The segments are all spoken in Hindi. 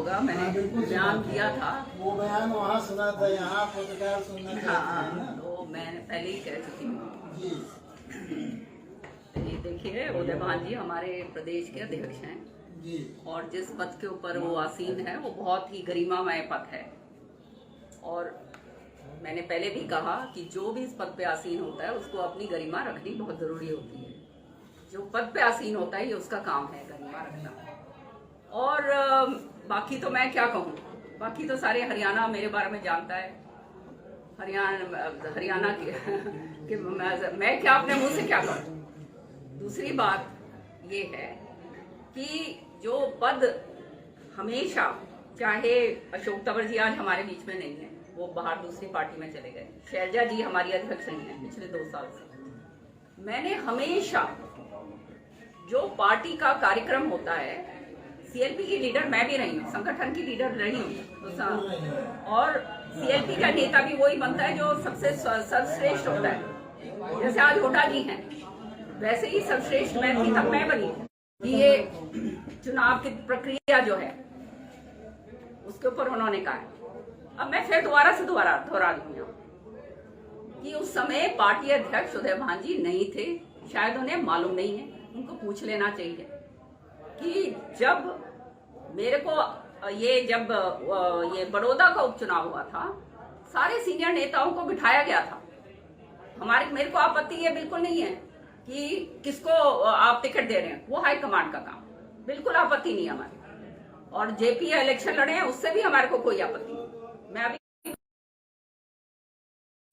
होगा, मैंने बयान दिया था। वो बयान वहाँ सुना था, यहाँ पत्रकार सुनना था। हाँ, तो मैंने पहले ही कह चुकी हूँ जी। ये देखिए, उदयभान जी हमारे प्रदेश के अध्यक्ष हैं जी। और जिस पद के ऊपर वो आसीन है वो बहुत ही गरिमामय पद है। और मैंने पहले भी कहा कि जो भी इस पद पे आसीन होता है उसको अपनी गरिमा रखनी बहुत जरूरी होती है। जो पद पे आसीन होता है ये उसका काम है गरिमा रखना। और बाकी तो मैं क्या कहूँ, बाकी तो सारे हरियाणा मेरे बारे में जानता है। हरियाणा के मैं क्या अपने मुंह से क्या कहूँ। दूसरी बात ये है कि जो पद हमेशा, चाहे अशोक तंवर जी आज हमारे बीच में नहीं है, वो बाहर दूसरी पार्टी में चले गए, शैलजा जी हमारी अध्यक्ष नहीं है पिछले 2 साल से, मैंने हमेशा जो पार्टी का कार्यक्रम होता है, सीएलपी की लीडर मैं भी रही हूँ, संगठन की लीडर रही हूँ, और सीएलपी का नेता भी वही बनता है जो सबसे सर्वश्रेष्ठ होता है। जैसे आज हुड्डा जी हैं, वैसे ही सर्वश्रेष्ठ मैं थी तब मैं बनी कि ये चुनाव की प्रक्रिया जो है उसके ऊपर उन्होंने कहा है। अब मैं फिर दोबारा दोहरा दूंगा कि उस समय पार्टी अध्यक्ष उदयभान जी नहीं थे, शायद उन्हें मालूम नहीं है, उनको पूछ लेना चाहिए कि जब मेरे को ये बड़ौदा का उपचुनाव हुआ था, सारे सीनियर नेताओं को बिठाया गया था। मेरे को आपत्ति ये बिल्कुल नहीं है कि किसको आप टिकट दे रहे हैं, वो हाईकमांड का काम, बिल्कुल आपत्ति नहीं है हमारी। और जेपी इलेक्शन लड़े हैं उससे भी हमारे को कोई आपत्ति नहीं, मैं अभी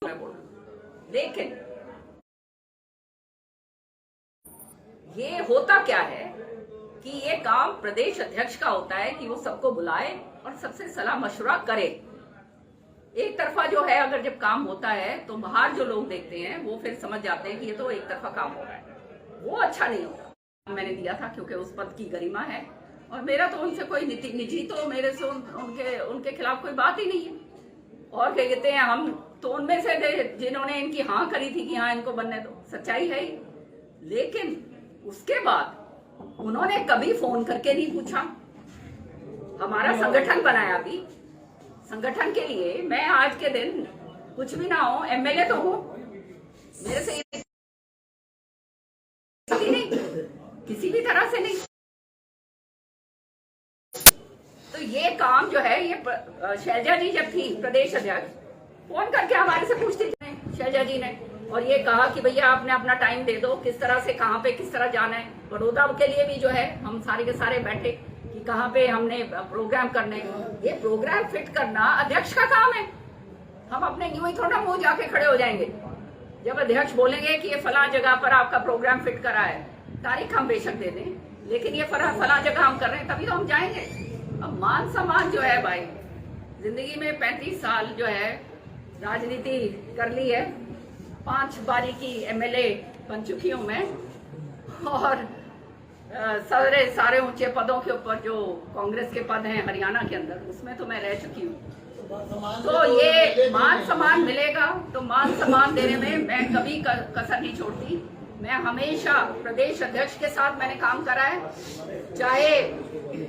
बोल रहा हूं। लेकिन ये होता क्या है कि ये काम प्रदेश अध्यक्ष का होता है कि वो सबको बुलाए और सबसे सलाह मशवरा करे। एक तरफा जो है, अगर जब काम होता है तो बाहर जो लोग देखते हैं वो फिर समझ जाते हैं कि ये तो एक तरफा काम हो रहा है, वो अच्छा नहीं होता। मैंने दिया था क्योंकि उस पद की गरिमा है और मेरा तो उनसे कोई निजी तो मेरे से उनके खिलाफ कोई बात ही नहीं है। और कहते हैं हम तो उनमें से थे जिन्होंने इनकी हाँ करी थी कि हाँ इनको बनने दो, सच्चाई है ही। लेकिन उसके बाद उन्होंने कभी फोन करके नहीं पूछा। हमारा संगठन बनाया भी, संगठन के लिए मैं आज के दिन कुछ भी ना हो, एमएलए तो हूं, मेरे से नहीं, किसी भी तरह से नहीं। तो ये काम जो है, ये शैलजा जी जब थी प्रदेश अध्यक्ष, फोन करके हमारे से पूछती थी शैलजा जी ने, और ये कहा कि भैया आपने अपना टाइम दे दो, किस तरह से कहाँ पे किस तरह जाना है। बड़ौदा के लिए भी जो है हम सारे के सारे बैठे कि कहाँ पे हमने प्रोग्राम करने। ये प्रोग्राम फिट करना अध्यक्ष का काम है। हम अपने यूं ही थोड़ा मुंह जाके खड़े हो जाएंगे। जब अध्यक्ष बोलेंगे कि ये फला जगह पर आपका प्रोग्राम फिट करा है, तारीख हम बेशक दे दें, लेकिन ये फला जगह हम कर रहे हैं तभी तो हम जाएंगे। अब मान सम्मान जो है भाई, जिंदगी में 35 साल जो है राजनीति कर ली है, 5 बारी की एमएलए बन चुकी हूँ मैं, और सारे ऊंचे पदों के ऊपर जो कांग्रेस के पद हैं हरियाणा के अंदर, उसमें तो मैं रह चुकी हूँ। तो ये मान सम्मान मिलेगा, तो मान सम्मान देने में मैं कभी कसर नहीं छोड़ती। मैं हमेशा प्रदेश अध्यक्ष के साथ मैंने काम करा है, चाहे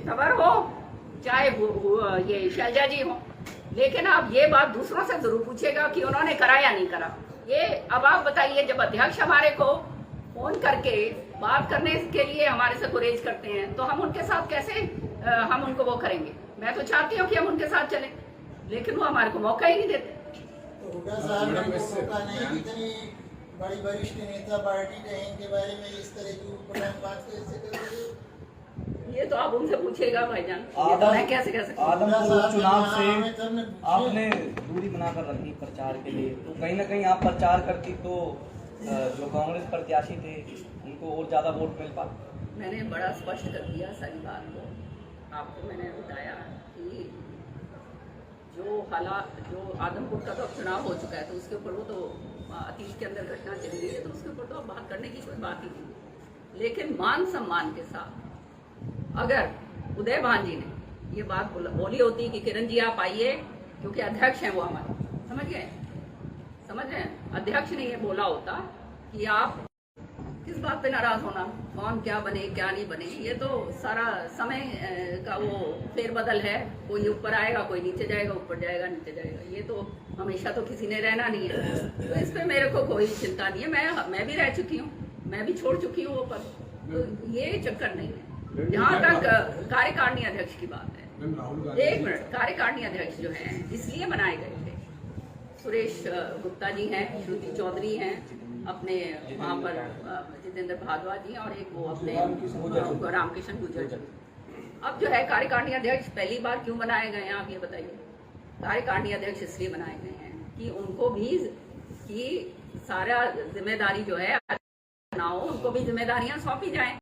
तंवर हो चाहे ये शैलजा जी हो। लेकिन आप ये बात दूसरों से जरूर पूछेगा कि उन्होंने करा या नहीं करा। ये अब आप बताइए, जब अध्यक्ष हमारे को फोन करके बात करने के लिए हमारे से गुरेज करते हैं तो हम उनके साथ कैसे हम उनको वो करेंगे। मैं तो चाहती हूँ कि हम उनके साथ चलें, लेकिन वो हमारे को मौका ही नहीं देते। बड़ी वरिष्ठ नेता पार्टी रहे, इनके बारे में इस तरह की बात कैसे, ये तो आप उनसे पूछिएगा भाईजान, ये तो मैं कैसे कह सकती हूँ। आदमपुर चुनाव से आपने दूरी बनाकर रखी प्रचार के लिए, तो कहीं ना कहीं आप प्रचार करती तो जो कांग्रेस प्रत्याशी थे उनको और ज्यादा वोट मिल पाते। मैंने बड़ा स्पष्ट कर दिया सारी बात को, आपको मैंने बताया कि जो आदमपुर का तो चुनाव हो चुका है, तो उसके ऊपर वो तो अतीत के अंदर घटना चली गई है, तो उसके ऊपर तो अब बात करने की कोई बात ही नहीं। लेकिन मान सम्मान के साथ अगर उदयभान जी ने ये बात बोली होती कि किरण जी आप आइए, क्योंकि अध्यक्ष हैं वो हमारे, समझ रहे हैं, अध्यक्ष ने ये बोला होता कि आप किस बात पे नाराज होना, कौन क्या बने क्या नहीं बने, ये तो सारा समय का वो फेरबदल है। कोई ऊपर आएगा, कोई नीचे जाएगा, ऊपर जाएगा, नीचे जाएगा। ये तो हमेशा तो किसी ने रहना नहीं है, तो इस पे मेरे को कोई चिंता नहीं है। मैं भी रह चुकी हूँ, मैं भी छोड़ चुकी हूँ वो पद, तो ये चक्कर नहीं है। जहाँ तक कार्यकारिणी अध्यक्ष की बात है, एक मिनट, कार्यकारिणी अध्यक्ष जो है इसलिए बनाए गए थे, सुरेश गुप्ता जी हैं, श्रुति चौधरी हैं, अपने वहाँ पर जितेंद्र भारद्वाज जी हैं, और एक वो अपने रामकिशन गुर्जर जी। अब जो है कार्यकारिणी अध्यक्ष पहली बार क्यों बनाए गए हैं, आप ये बताइए। कार्यकारिणी अध्यक्ष इसलिए बनाए गए हैं कि उनको भी कि सारा जिम्मेदारी जो है ना हो, उनको भी जिम्मेदारियां सौंपी जाएं।